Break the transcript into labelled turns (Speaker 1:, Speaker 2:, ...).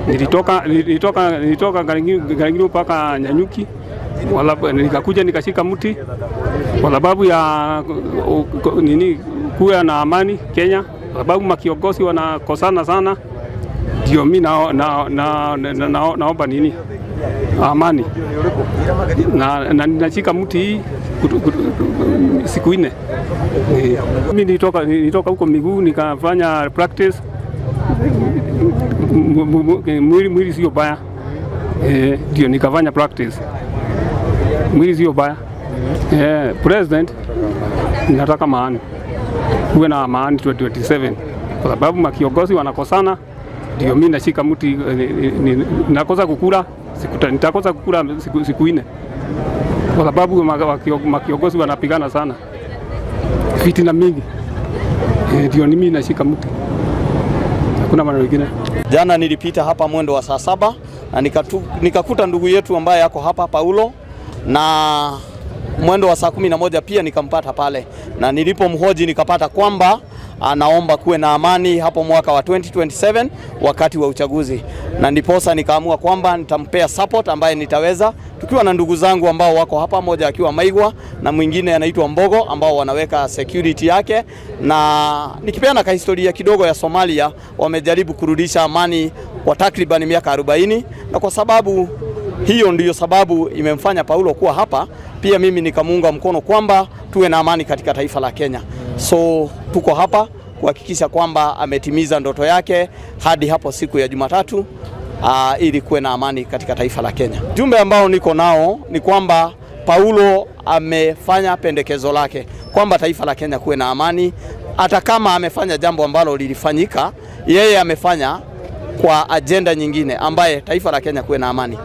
Speaker 1: Nilitoka Garangiro mpaka Nyanyuki, nikakuja nikashika mti kwa sababu ya kuwa na amani Kenya, kwa sababu makiongozi wanakosana sana. Ndio mimi naomba amani, na ninashika mti hii siku 4. Mimi nilitoka huko miguu nikafanya practice. Mwili sio baya, ndio nikafanya practice. Mwili sio baya. President, nataka maana kuwe na amani 2027, kwa sababu makiongozi wanakosana. Ndio mimi nashika mti, nakosa kukula nitakosa kukula siku 4, kwa sababu makiongozi wanapigana sana, fitina mingi. Ndio mimi nashika mti, hakuna maana nyingine.
Speaker 2: Jana nilipita hapa mwendo wa saa 7 na nikakuta ndugu yetu ambaye yako hapa Paulo, na mwendo wa saa 11 pia nikampata pale, na nilipomhoji nikapata kwamba anaomba kuwe na amani hapo mwaka wa 2027 wakati wa uchaguzi, na ndiposa nikaamua kwamba nitampea support ambaye nitaweza, tukiwa na ndugu zangu ambao wako hapa, moja akiwa Maigwa na mwingine anaitwa Mbogo, ambao wanaweka security yake. Na nikipeana ka historia kidogo ya Somalia, wamejaribu kurudisha amani kwa takriban miaka 40, na kwa sababu hiyo ndiyo sababu imemfanya Paulo kuwa hapa, pia mimi nikamuunga mkono kwamba tuwe na amani katika taifa la Kenya. So tuko hapa kuhakikisha kwamba ametimiza ndoto yake hadi hapo siku ya Jumatatu, ili kuwe na amani katika taifa la Kenya. Jumbe ambao niko nao ni kwamba Paulo amefanya pendekezo lake kwamba taifa la Kenya kuwe na amani, hata kama amefanya jambo ambalo lilifanyika, yeye amefanya kwa agenda nyingine ambaye taifa la Kenya kuwe na amani.